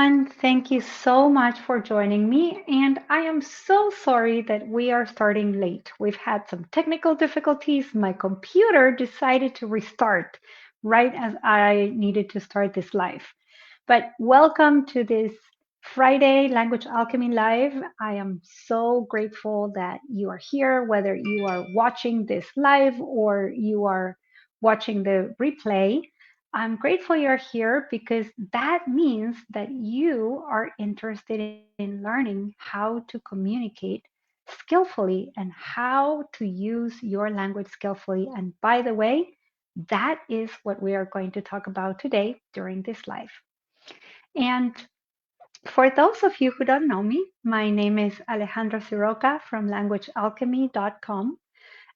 everyone. Thank you so much for joining me. And I am so sorry that we are starting late. We've had some technical difficulties. My computer decided to restart right as I needed to start this live. But welcome to this Friday Language Alchemy Live. I am so grateful that you are here, whether you are watching this live or you are watching the replay. I'm grateful you're here because that means that you are interested in learning how to communicate skillfully and how to use your language skillfully. And by the way, that is what we are going to talk about today during this live. And for those of you who don't know me, my name is Alejandra Siroca from languagealchemy.com.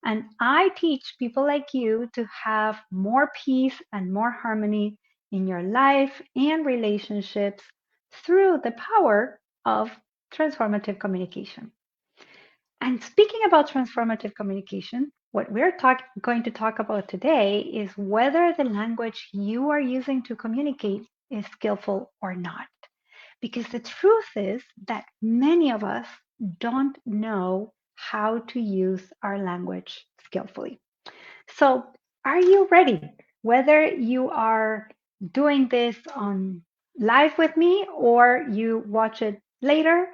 And I teach people like you to have more peace and more harmony in your life and relationships through the power of transformative communication. And speaking about transformative communication, what going to talk about today is whether the language you are using to communicate is skillful or not. Because the truth is that many of us don't know how to use our language skillfully. So, are you ready? Whether you are doing this on live with me or you watch it later,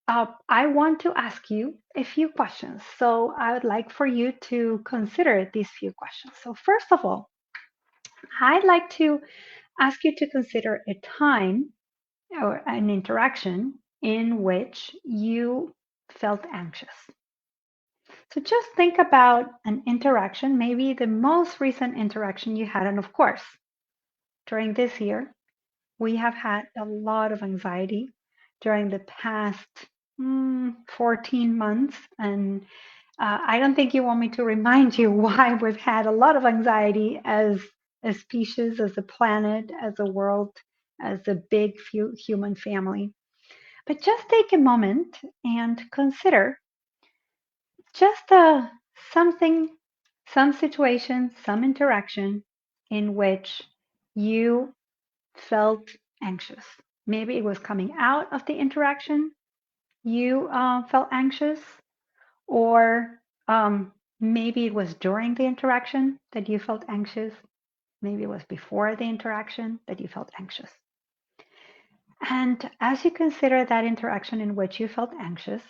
I want to ask you a few questions. So, I would like for you to consider these few questions. So, first of all, I'd like to ask you to consider a time or an interaction in which you felt anxious. So just think about an interaction, maybe the most recent interaction you had. And of course, during this year, we have had a lot of anxiety during the past 14 months. And I don't think you want me to remind you why we've had a lot of anxiety as a species, as a planet, as a world, as a big human family. But just take a moment and consider just something, some situation, some interaction in which you felt anxious. Maybe it was coming out of the interaction, you felt anxious, or maybe it was during the interaction that you felt anxious. Maybe it was before the interaction that you felt anxious. And as you consider that interaction in which you felt anxious,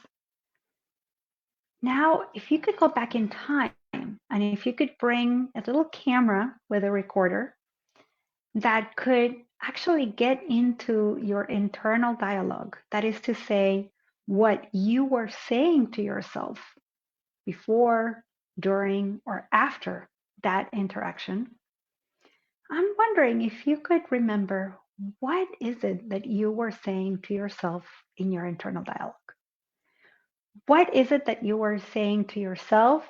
now, if you could go back in time and if you could bring a little camera with a recorder that could actually get into your internal dialogue, that is to say, what you were saying to yourself before, during, or after that interaction, I'm wondering if you could remember what is it that you were saying to yourself in your internal dialogue? What is it that you were saying to yourself,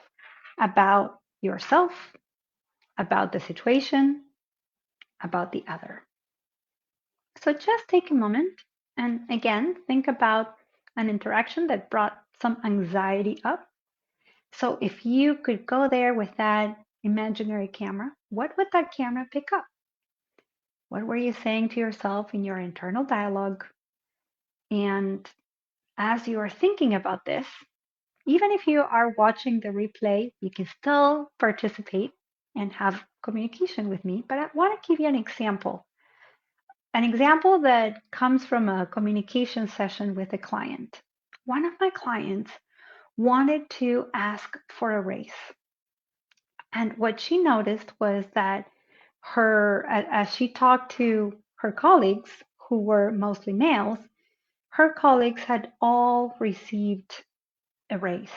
about the situation, about the other? So just take a moment and again think about an interaction that brought some anxiety up. So if you could go there with that imaginary camera, what would that camera pick up? What were you saying to yourself in your internal dialogue? And as you are thinking about this, even if you are watching the replay, you can still participate and have communication with me. But I want to give you an example that comes from a communication session with a client. One of my clients wanted to ask for a raise. And what she noticed was that as she talked to her colleagues, who were mostly males, her colleagues had all received a raise.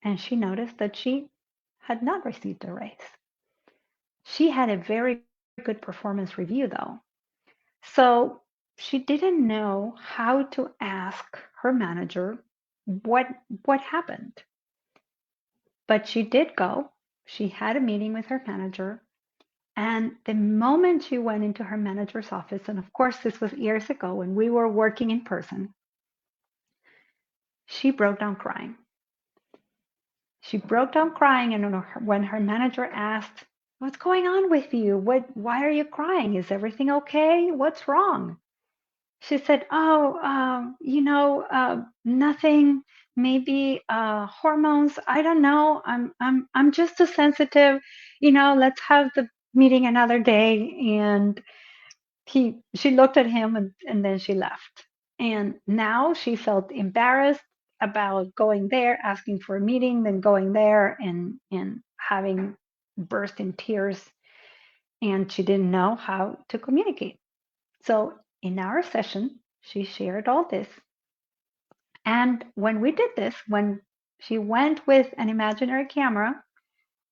And she noticed that she had not received a raise. She had a very good performance review, though. So she didn't know how to ask her manager what what happened. But she did go. She had a meeting with her manager. And the moment she went into her manager's office, and of course, this was years ago when we were working in person, she broke down crying. She broke down crying, and when her manager asked, "What's going on with you? Why are you crying? Is everything okay? What's wrong?" she said, "Oh, nothing. Maybe hormones. I don't know. I'm just too sensitive. Let's have the meeting another day." And she looked at him, and then she left. And now she felt embarrassed about going there, asking for a meeting, then going there and having burst in tears. And she didn't know how to communicate. So in our session, she shared all this. And when we did this, when she went with an imaginary camera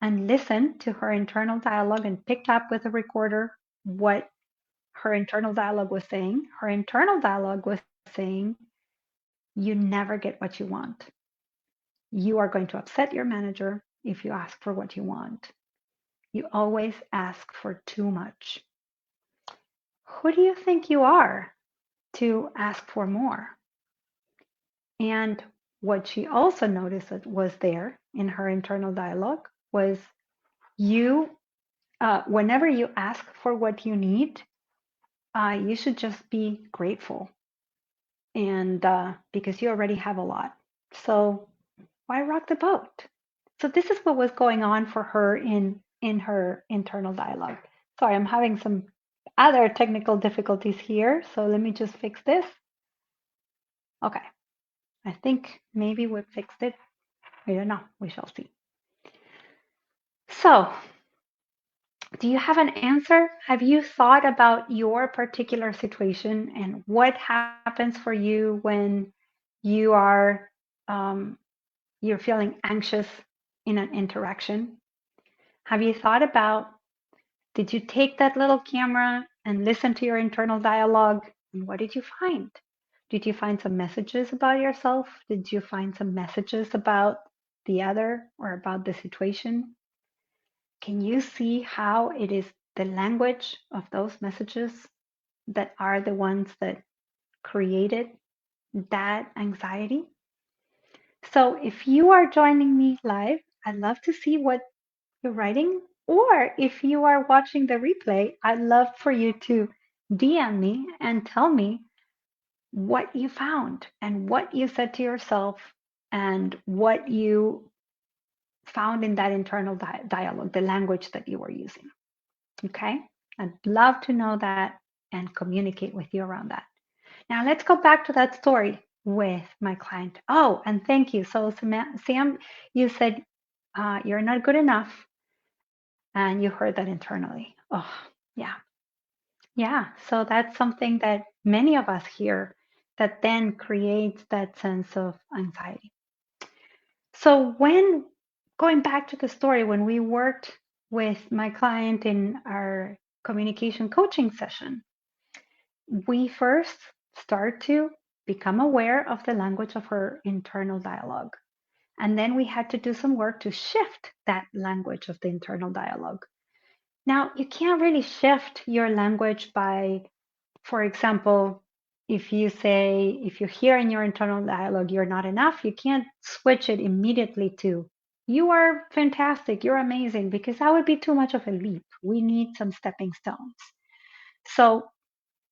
and listened to her internal dialogue and picked up with a recorder what her internal dialogue was saying, her internal dialogue was saying, "You never get what you want. You are going to upset your manager if you ask for what you want. You always ask for too much. Who do you think you are to ask for more?" And what she also noticed that was there in her internal dialogue was, you, whenever you ask for what you need, you should just be grateful, and because you already have a lot. So why rock the boat? So this is what was going on for her in her internal dialogue. Sorry, I'm having some other technical difficulties here, so let me just fix this. Okay, I think maybe we fixed it. I don't know. We shall see. So, do you have an answer? Have you thought about your particular situation and what happens for you when you are um, you're feeling anxious in an interaction? Have you thought about, did you take that little camera and listen to your internal dialogue? And what did you find? Did you find some messages about yourself? Did you find some messages about the other or about the situation? Can you see how it is the language of those messages that are the ones that created that anxiety? So if you are joining me live, I'd love to see what you're writing. Or if you are watching the replay, I'd love for you to DM me and tell me what you found and what you said to yourself and what you found in that internal dialogue, the language that you were using. Okay? I'd love to know that and communicate with you around that. Now, let's go back to that story with my client. Oh, and thank you. So, Sam, you said you're not good enough, and you heard that internally. Oh, yeah. Yeah. So, that's something that many of us hear that then creates that sense of anxiety. So, when going back to the story, when we worked with my client in our communication coaching session, we first start to become aware of the language of her internal dialogue. And then we had to do some work to shift that language of the internal dialogue. Now, you can't really shift your language by, for example, if you hear in your internal dialogue, you're not enough, you can't switch it immediately to, you are fantastic, you're amazing, because that would be too much of a leap. We need some stepping stones. So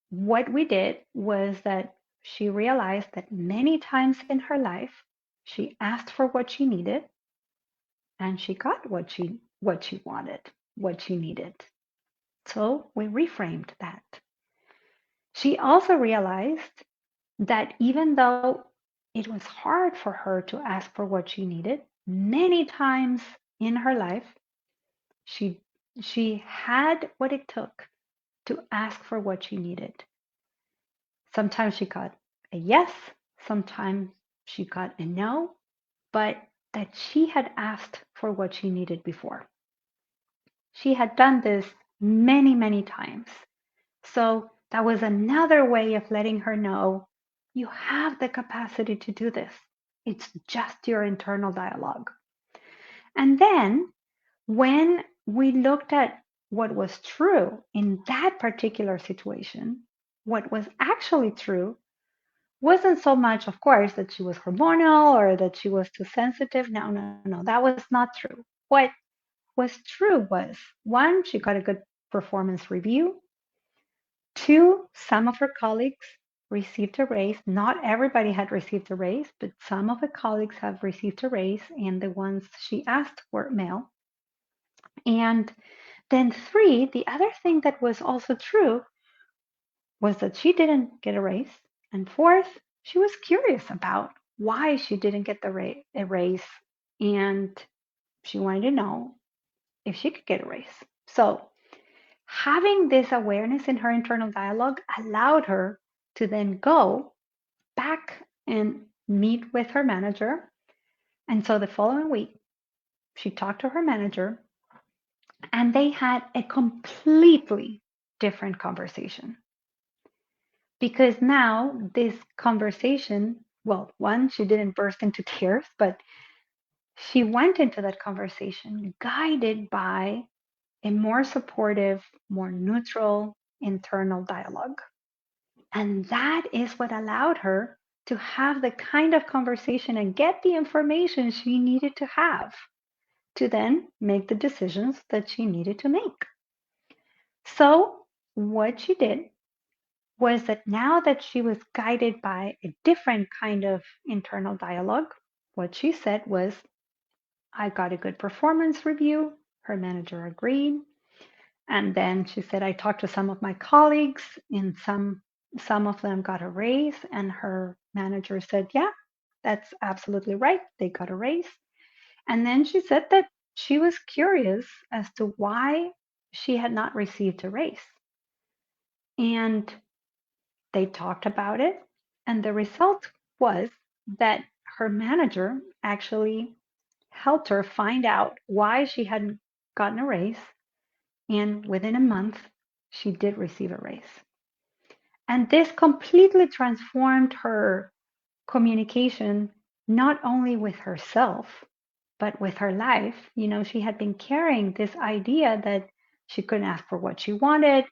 what we did was that she realized that many times in her life, she asked for what she needed and she got what she wanted, what she needed. So we reframed that. She also realized that even though it was hard for her to ask for what she needed, many times in her life, she she had what it took to ask for what she needed. Sometimes she got a yes, sometimes she got a no, but that she had asked for what she needed before. She had done this many, many times. So that was another way of letting her know, you have the capacity to do this. It's just your internal dialogue. And then when we looked at what was true in that particular situation, what was actually true wasn't so much, of course, that she was hormonal or that she was too sensitive. No, no, no, that was not true. What was true was, one, she got a good performance review. Two, some of her colleagues received a raise. Not everybody had received a raise, but some of the colleagues have received a raise, and the ones she asked were male. And then, three, the other thing that was also true was that she didn't get a raise. And fourth, she was curious about why she didn't get a raise, and she wanted to know if she could get a raise. So, having this awareness in her internal dialogue allowed her to then go back and meet with her manager. And so the following week, she talked to her manager and they had a completely different conversation. Because now this conversation, well, one, she didn't burst into tears, but she went into that conversation guided by a more supportive, more neutral internal dialogue. And that is what allowed her to have the kind of conversation and get the information she needed to have to then make the decisions that she needed to make. So, what she did was that now that she was guided by a different kind of internal dialogue, what she said was, I got a good performance review. Her manager agreed. And then she said, I talked to some of my colleagues, and some of them got a raise. And her manager said, yeah, that's absolutely right. They got a raise. And then she said that she was curious as to why she had not received a raise. And they talked about it. And the result was that her manager actually helped her find out why she hadn't gotten a raise. And within a month, she did receive a raise. And this completely transformed her communication, not only with herself, but with her life. You know, she had been carrying this idea that she couldn't ask for what she wanted,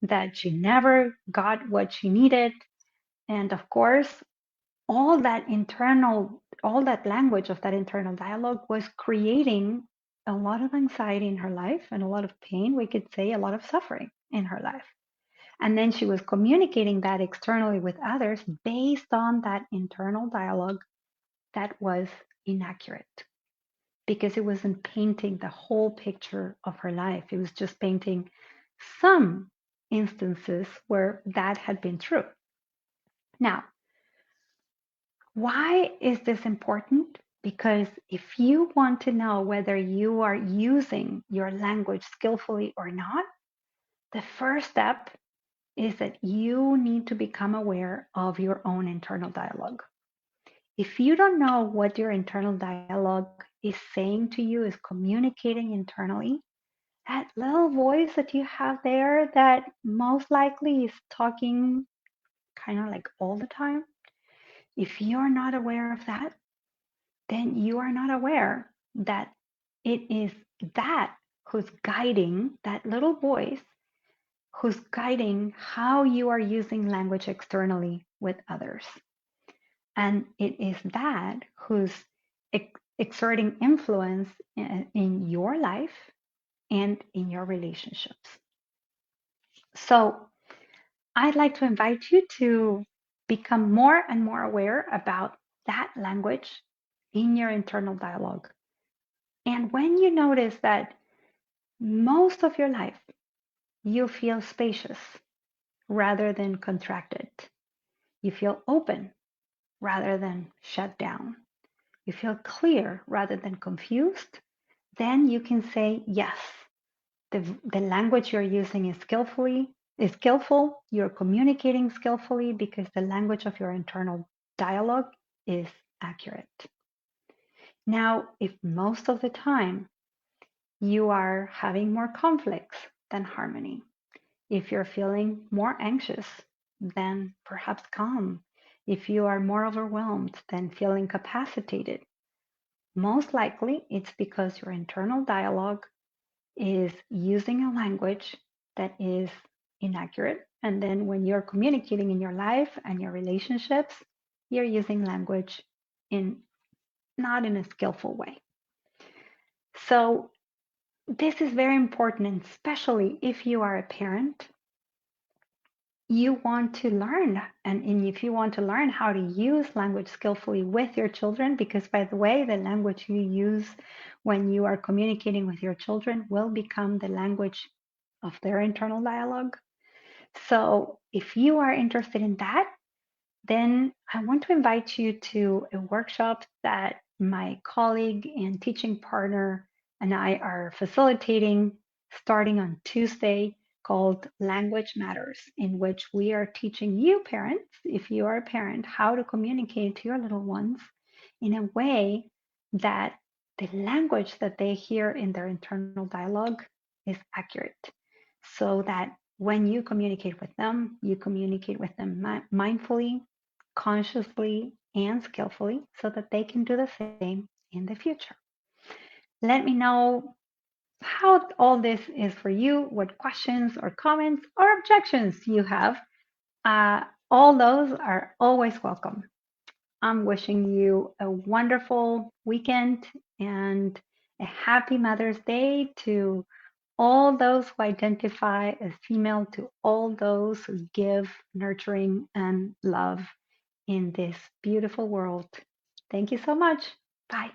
that she never got what she needed. And of course, all that language of that internal dialogue was creating a lot of anxiety in her life and a lot of pain, we could say a lot of suffering in her life. And then she was communicating that externally with others based on that internal dialogue that was inaccurate because it wasn't painting the whole picture of her life. It was just painting some instances where that had been true. Now, why is this important? Because if you want to know whether you are using your language skillfully or not, the first step is that you need to become aware of your own internal dialogue. If you don't know what your internal dialogue is saying to you, is communicating internally, that little voice that you have there that most likely is talking kind of like all the time, if you're not aware of that, then you are not aware that it is that who's guiding, that little voice who's guiding how you are using language externally with others. And it is that who's exerting influence in your life and in your relationships. So I'd like to invite you to become more and more aware about that language in your internal dialogue. And when you notice that most of your life you feel spacious rather than contracted, you feel open rather than shut down, you feel clear rather than confused, then you can say, yes, the language you're using is skillful, you're communicating skillfully because the language of your internal dialogue is accurate. Now, if most of the time you are having more conflicts than harmony, if you're feeling more anxious than perhaps calm, if you are more overwhelmed than feeling capacitated, most likely it's because your internal dialogue is using a language that is inaccurate. And then when you're communicating in your life and your relationships, you're using language in not in a skillful way. So this is very important, and especially if you are a parent, you want to learn and if you want to learn how to use language skillfully with your children, because by the way, the language you use when you are communicating with your children will become the language of their internal dialogue. So if you are interested in that, then I want to invite you to a workshop that my colleague and teaching partner and I are facilitating starting on Tuesday, called Language Matters, in which we are teaching you parents, if you are a parent, how to communicate to your little ones in a way that the language that they hear in their internal dialogue is accurate, so that when you communicate with them mindfully, consciously, and skillfully so that they can do the same in the future. Let me know how all this is for you, what questions or comments or objections you have. All those are always welcome. I'm wishing you a wonderful weekend and a happy Mother's Day to all those who identify as female, to all those who give nurturing and love in this beautiful world. Thank you so much. Bye.